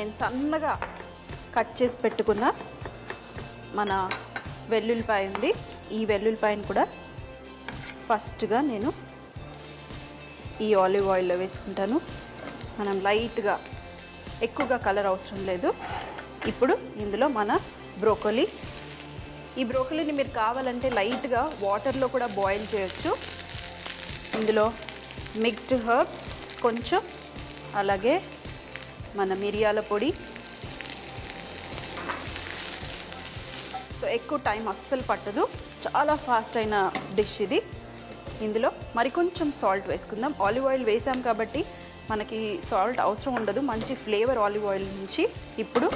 నేను సన్నగా కట్ చేసి పెట్టుకున్న మన వెల్లుల్లిపాయ ఉంది. ఈ వెల్లుల్లిపాయను కూడా ఫస్ట్గా నేను ఈ ఆలివ్ ఆయిల్లో వేసుకుంటాను. మనం లైట్గా, ఎక్కువగా కలర్ అవసరం లేదు. ఇప్పుడు ఇందులో మన బ్రోకలీ. ఈ బ్రోకలీని మీరు కావాలంటే లైట్గా వాటర్లో కూడా బాయిల్ చేయొచ్చు. ఇందులో మిక్స్డ్ హర్బ్స్ కొంచెం, అలాగే మన మిరియాల పొడి. సో ఎక్కువ టైం అస్సలు పట్టదు, చాలా ఫాస్ట్ అయిన డిష్ ఇది. ఇందులో మరికొంచెం సాల్ట్ వేసుకుందాం. ఆలివ్ ఆయిల్ వేసాం కాబట్టి మనకి సాల్ట్ అవసరం ఉండదు, మంచి ఫ్లేవర్ ఆలివ్ ఆయిల్ నుంచి. ఇప్పుడు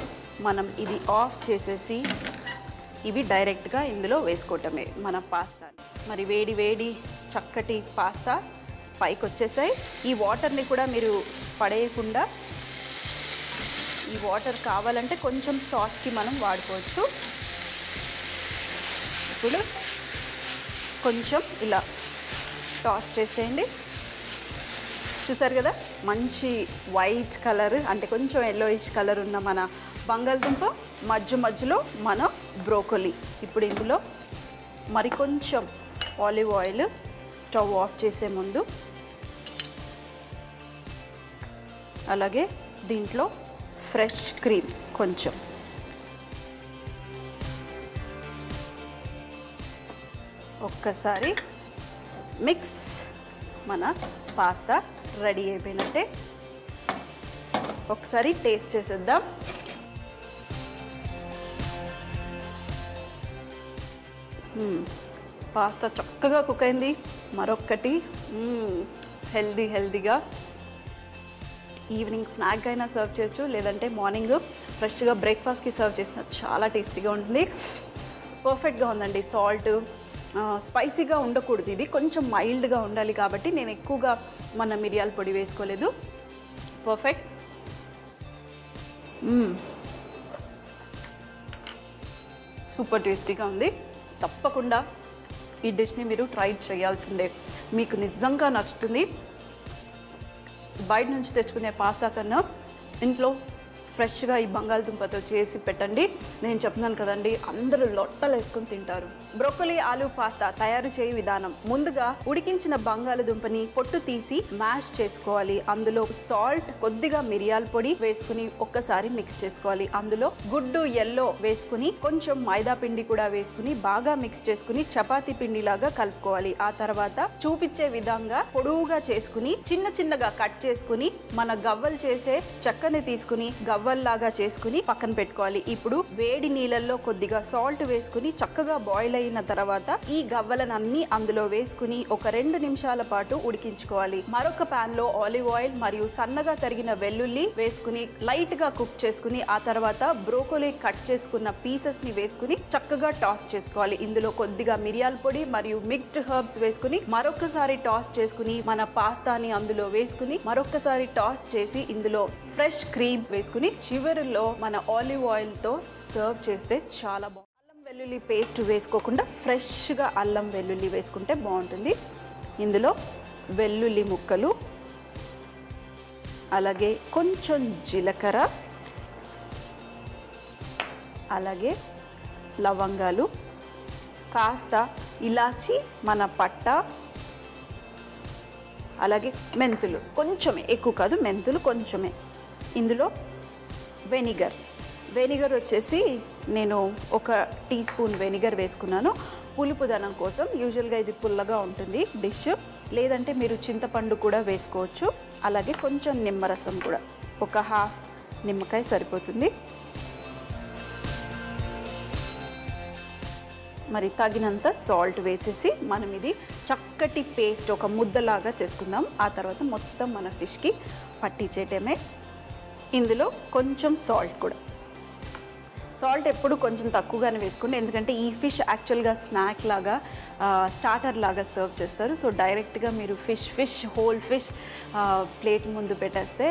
మనం ఇది ఆఫ్ చేసేసి ఇవి డైరెక్ట్గా ఇందులో వేసుకోవటమే మన పాస్తా. మరి వేడి వేడి చక్కటి పాస్తా పైకి వచ్చేసాయి. ఈ వాటర్ని కూడా మీరు పడేయకుండా, ఈ వాటర్ కావాలంటే కొంచెం సాస్కి మనం వాడుకోవచ్చు. ఇప్పుడు కొంచెం ఇలా టాస్ చేసేయండి. చూసారు కదా, మంచి వైట్ కలర్, అంటే కొంచెం ఎల్లోయిష్ కలర్ ఉన్న మన బంగాళదుంప, మధ్యలో మన బ్రోకలీ. ఇప్పుడు ఇందులో మరికొంచెం ఆలివ్ ఆయిల్ స్టవ్ ఆఫ్ చేసే ముందు, అలాగే దీంట్లో ఫ్రెష్ క్రీమ్ కొంచెం, ఒక్కసారి మిక్స్. మన పాస్తా రెడీ అయిపోయినట్టే. ఒకసారి టేస్ట్ చేసేద్దాం. పాస్తా చక్కగా కుక్ అయింది. మరొక్కటి హెల్దీగా ఈవినింగ్ స్నాక్ అయినా సర్వ్ చేయొచ్చు, లేదంటే మార్నింగ్ ఫ్రెష్గా బ్రేక్ఫాస్ట్కి సర్వ్ చేసిన చాలా టేస్టీగా ఉంటుంది. పర్ఫెక్ట్గా ఉందండి. సాల్ట్ స్పైసీగా ఉండకూడదు, ఇది కొంచెం మైల్డ్గా ఉండాలి కాబట్టి నేను ఎక్కువగా మన మిరియాల పొడి వేసుకోలేదు. పర్ఫెక్ట్. సూపర్ టేస్టీగా ఉంది. తప్పకుండా ఈ డిష్ని మీరు ట్రై చేయాల్సిందే, మీకు నిజంగా నచ్చుతుంది. బయట నుంచి తెచ్చుకునే పాస్తా కన్నా ఇంట్లో ఫ్రెష్గా ఈ బంగాళదుంపతో చేసి పెట్టండి. నేను చెప్తున్నాను కదండి, అందరూ లొట్టలు వేసుకొని తింటారు. బ్రోకలీ ఆలు పాస్తా తయారు చేయ విధానం: ముందుగా ఉడికించిన బంగాళదుంపని పొట్టు తీసి మ్యాష్ చేసుకోవాలి. అందులో సాల్ట్, కొద్దిగా మిరియాల పొడి వేసుకుని ఒక్కసారి మిక్స్ చేసుకోవాలి. అందులో గుడ్డు ఎల్లో వేసుకుని కొంచెం మైదా పిండి కూడా వేసుకుని బాగా మిక్స్ చేసుకుని చపాతీ పిండిలాగా కలుపుకోవాలి. ఆ తర్వాత చూపించే విధంగా పొడవుగా చేసుకుని చిన్నగా కట్ చేసుకుని మన గవ్వలు చేసే చెక్కని తీసుకుని గవ్వల్లాగా చేసుకుని పక్కన పెట్టుకోవాలి. ఇప్పుడు వేడి నీళ్ళల్లో కొద్దిగా సాల్ట్ వేసుకుని చక్కగా బాయిల్ అయిన తర్వాత ఈ గవ్వలనన్నీ అందులో వేసుకుని ఒక 2 నిమిషాల పాటు ఉడికించుకోవాలి. మరొక పాన్ లో ఆలివ్ ఆయిల్ మరియు సన్నగా తరిగిన వెల్లుల్లి వేసుకుని లైట్ గా కుక్ చేసుకుని ఆ తర్వాత బ్రోకలీ కట్ చేసుకున్న పీసెస్ ని వేసుకుని చక్కగా టాస్ చేసుకోవాలి. ఇందులో కొద్దిగా మిరియాల పొడి మరియు మిక్స్డ్ హర్బ్స్ వేసుకుని మరొకసారి టాస్ చేసుకుని మన పాస్తాని అందులో వేసుకుని మరొకసారి టాస్ చేసి ఇందులో ఫ్రెష్ క్రీమ్ వేసుకుని చివరిలో మన ఆలివ్ ఆయిల్ తో సర్వ్ చేస్తే చాలా బాగుంటుంది. అల్లం వెల్లుల్లి పేస్ట్ వేసుకోకుండా ఫ్రెష్గా అల్లం వెల్లుల్లి వేసుకుంటే బాగుంటుంది. ఇందులో వెల్లుల్లి ముక్కలు, అలాగే కొంచెం జీలకర్ర, అలాగే లవంగాలు, కాస్త ఇలాచి, మన పట్ట, అలాగే మెంతులు కొంచెమే, ఎక్కువ కాదు, మెంతులు కొంచెమే. ఇందులో వెనిగర్ వచ్చేసి నేను 1 టీ స్పూన్ వెనిగర్ వేసుకున్నాను పులుపుదనం కోసం. యూజువల్గా ఇది పుల్లగా ఉంటుంది డిష్, లేదంటే మీరు చింతపండు కూడా వేసుకోవచ్చు. అలాగే కొంచెం నిమ్మరసం కూడా, ఒక హాఫ్ నిమ్మకాయ సరిపోతుంది. మరి తగినంత సాల్ట్ వేసేసి మనం ఇది చక్కటి పేస్ట్ ఒక ముద్దలాగా చేసుకుందాం. ఆ తర్వాత మొత్తం మన ఫిష్కి పట్టించేయటమే. ఇందులో కొంచెం సాల్ట్ ఎప్పుడు కొంచెం తక్కువగానే వేసుకోండి, ఎందుకంటే ఈ ఫిష్ యాక్చువల్గా స్నాక్ లాగా స్టార్టర్ లాగా సర్వ్ చేస్తారు. సో డైరెక్ట్గా మీరు ఫిష్ హోల్ ఫిష్ ప్లేట్ ముందు పెట్టేస్తే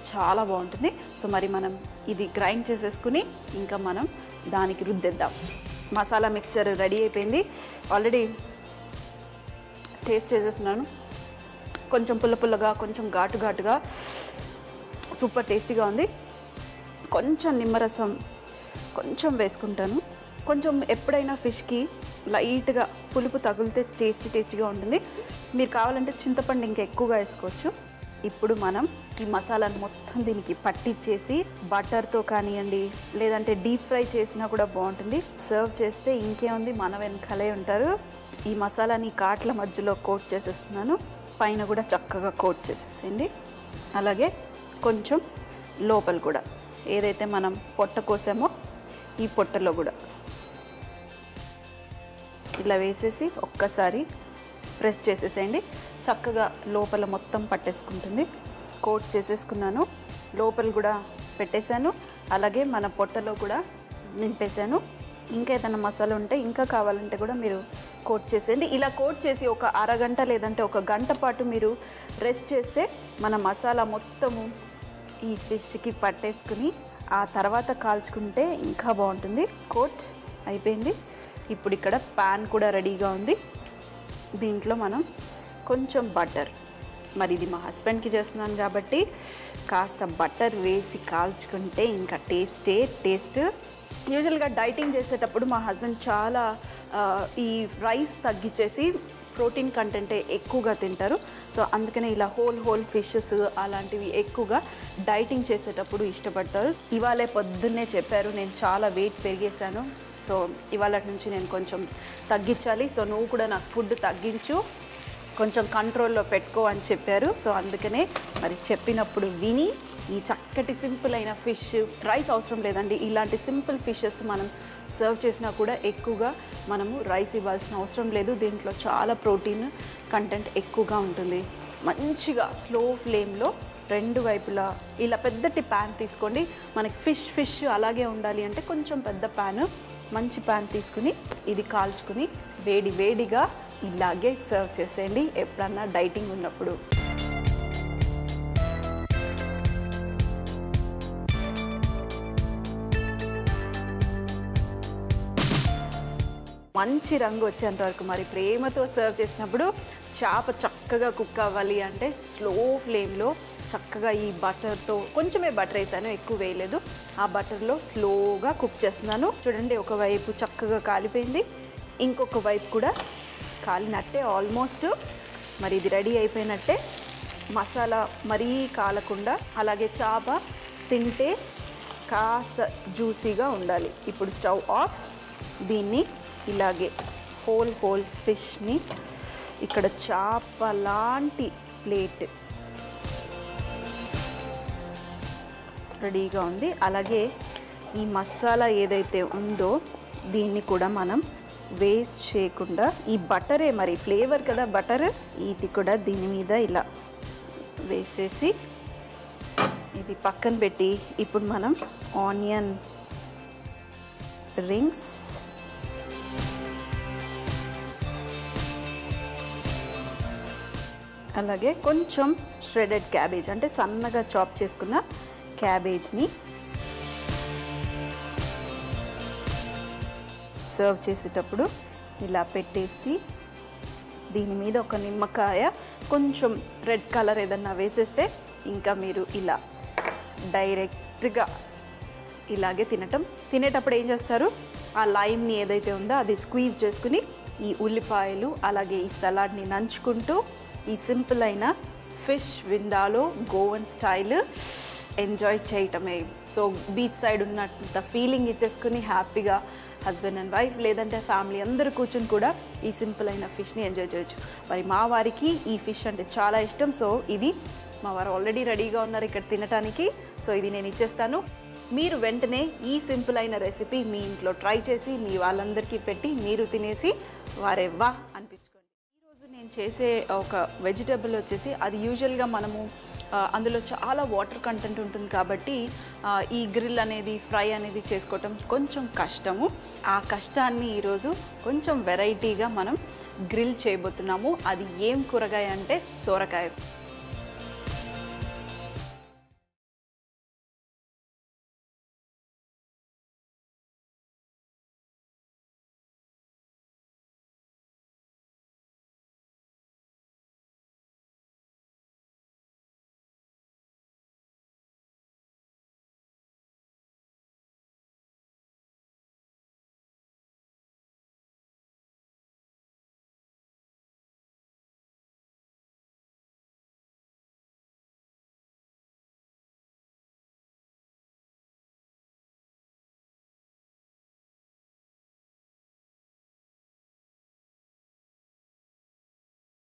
చాలా బాగుంటుంది. సో మరి మనం ఇది గ్రైండ్ చేసేసుకుని ఇంకా మనం దానికి రుద్దేద్దాం. మసాలా మిక్స్చర్ రెడీ అయిపోయింది. ఆల్రెడీ టేస్ట్ చేసేస్తున్నాను. కొంచెం పుల్లగా, కొంచెం ఘాటుగా, సూపర్ టేస్టీగా ఉంది. కొంచెం నిమ్మరసం కొంచెం వేసుకుంటాను. కొంచెం ఎప్పుడైనా ఫిష్కి లైట్గా పులుపు తగిలితే టేస్టీగా ఉంటుంది. మీరు కావాలంటే చింతపండు ఇంకా ఎక్కువగా వేసుకోవచ్చు. ఇప్పుడు మనం ఈ మసాలాను మొత్తం దీనికి పట్టించేసి బటర్తో కానివ్వండి, లేదంటే డీప్ ఫ్రై చేసినా కూడా బాగుంటుంది. సర్వ్ చేస్తే ఇంకేముంది, మన వెనకాలే ఉంటారు. ఈ మసాలాని కాట్ల మధ్యలో కోట్ చేసేస్తున్నాను. పైన కూడా చక్కగా కోట్ చేసేసేయండి. అలాగే కొంచెం లోపల కూడా ఏదైతే మనం పొట్ట కోసామో ఈ పొట్టలో కూడా ఇలా వేసేసి ఒక్కసారి ప్రెస్ చేసేసేయండి. చక్కగా లోపల మొత్తం పట్టేసుకుంటుంది. కోట్ చేసేసుకున్నాను. లోపల కూడా పెట్టేశాను. అలాగే మన పొట్టలో కూడా నింపేశాను. ఇంకా ఏదైనా మసాలా ఉంటే ఇంకా కావాలంటే కూడా మీరు కోట్ చేసేయండి. ఇలా కోట్ చేసి ఒక అరగంట లేదంటే ఒక గంట పాటు మీరు రెస్ట్ చేస్తే మన మసాలా మొత్తము ఈ ఫిష్కి పట్టేసుకుని ఆ తర్వాత కాల్చుకుంటే ఇంకా బాగుంటుంది. కోట్ అయిపోయింది. ఇప్పుడు ఇక్కడ ప్యాన్ కూడా రెడీగా ఉంది. దీంట్లో మనం కొంచెం బటర్, మరి ఇది మా హస్బెండ్కి చేస్తున్నాను కాబట్టి కాస్త బటర్ వేసి కాల్చుకుంటే ఇంకా టేస్ట్. యూజువల్గా డైటింగ్ చేసేటప్పుడు మా హస్బెండ్ చాలా ఈ రైస్ తగ్గించేసి ప్రోటీన్ కంటెంటే ఎక్కువగా తింటారు. సో అందుకనే ఇలా హోల్ ఫిషెస్ అలాంటివి ఎక్కువగా డైటింగ్ చేసేటప్పుడు ఇష్టపడతారు. ఇవాళే పొద్దున్నే చెప్పారు, నేను చాలా వెయిట్ పెరిగేశాను, సో ఇవాళ నుంచి నేను కొంచెం తగ్గించాలి, సో నువ్వు కూడా నాకు ఫుడ్ తగ్గించు, కొంచెం కంట్రోల్లో పెట్టుకో అని చెప్పారు. సో అందుకనే మరి చెప్పినప్పుడు విని ఈ చక్కటి సింపుల్ అయిన ఫిష్, రైస్ అవసరం లేదండి, ఇలాంటి సింపుల్ ఫిషెస్ మనం సర్వ్ చేసినా కూడా ఎక్కువగా మనము రైస్ ఇవ్వాల్సిన అవసరం లేదు. దీంట్లో చాలా ప్రోటీన్ కంటెంట్ ఎక్కువగా ఉంటుంది. మంచిగా స్లో ఫ్లేమ్లో రెండు వైపులా ఇలా పెద్దటి ప్యాన్ తీసుకోండి. మనకి ఫిష్ అలాగే ఉండాలి అంటే కొంచెం పెద్ద ప్యాన్, మంచి ప్యాన్ తీసుకుని ఇది కాల్చుకుని వేడిగా ఇలాగే సర్వ్ చేసేయండి ఎప్పుడన్నా డైటింగ్ ఉన్నప్పుడు. మంచి రంగు వచ్చేంత వరకు మరి ప్రేమతో సర్వ్ చేసినప్పుడు చేప చక్కగా కుక్ అవ్వాలి అంటే స్లో ఫ్లేమ్లో చక్కగా ఈ బటర్తో, కొంచెమే బటర్ వేసాను, ఎక్కువ వేయలేదు, ఆ బటర్లో స్లోగా కుక్ చేస్తున్నాను. చూడండి, ఒకవైపు చక్కగా కాలిపోయింది, ఇంకొక వైపు కూడా కాలినట్టే ఆల్మోస్ట్. మరి ఇది రెడీ అయిపోయినట్టే. మసాలా మరీ కాలకుండా, అలాగే చేప తింటే కాస్త జ్యూసీగా ఉండాలి. ఇప్పుడు స్టవ్ ఆఫ్. దీన్ని ఇలాగే హోల్ ఫిష్ని ఇక్కడ చేప లాంటి ప్లేట్ రెడీగా ఉంది. అలాగే ఈ మసాలా ఏదైతే ఉందో దీన్ని కూడా మనం వేస్ట్ చేయకుండా, ఈ బటరే మరి ఫ్లేవర్ కదా బటర్, ఇది కూడా దీని మీద ఇలా వేసేసి ఇది పక్కన పెట్టి ఇప్పుడు మనం ఆనియన్ రింగ్స్, అలాగే కొంచెం ష్రెడెడ్ క్యాబేజ్ అంటే సన్నగా చాప్ చేసుకున్న క్యాబేజ్ని సర్వ్ చేసేటప్పుడు ఇలా పెట్టేసి దీని మీద ఒక నిమ్మకాయ, కొంచెం రెడ్ కలర్ ఏదన్నా వేసేస్తే ఇంకా మీరు ఇలా డైరెక్ట్గా ఇలాగే తినేటప్పుడు ఏం చేస్తారు, ఆ లైమ్ని ఏదైతే ఉందో అది స్క్వీజ్ చేసుకుని ఈ ఉల్లిపాయలు అలాగే ఈ సలాడ్ని నంచుకుంటూ ఈ సింపుల్ అయిన ఫిష్ విండాలో గోవన్ స్టైల్ ఎంజాయ్ చేయటమే. సో బీచ్ సైడ్ ఉన్నంత ఫీలింగ్ ఇచ్చేసుకుని హ్యాపీగా హస్బెండ్ అండ్ వైఫ్ లేదంటే ఫ్యామిలీ అందరూ కూర్చొని కూడా ఈ సింపుల్ అయిన ఫిష్ని ఎంజాయ్ చేయొచ్చు. మరి మా వారికి ఈ ఫిష్ అంటే చాలా ఇష్టం. సో ఇది మా వారు ఆల్రెడీ రెడీగా ఉన్నారు ఇక్కడ తినడానికి. సో ఇది నేను ఇచ్చేస్తాను. మీరు వెంటనే ఈ సింపుల్ అయిన రెసిపీ మీ ఇంట్లో ట్రై చేసి మీ వాళ్ళందరికీ పెట్టి మీరు తినేసి వారెవ్వా అనిపించుకోండి. ఈరోజు నేను చేసే ఒక వెజిటబుల్ వచ్చేసి అది యూజువల్గా మనము అందులో చాలా వాటర్ కంటెంట్ ఉంటుంది కాబట్టి ఈ గ్రిల్ అనేది ఫ్రై అనేది చేసుకోవటం కొంచెం కష్టము. ఆ కష్టాన్ని ఈరోజు కొంచెం వెరైటీగా మనం గ్రిల్ చేయబోతున్నాము. అది ఏం కూరగాయ అంటే సొరకాయ.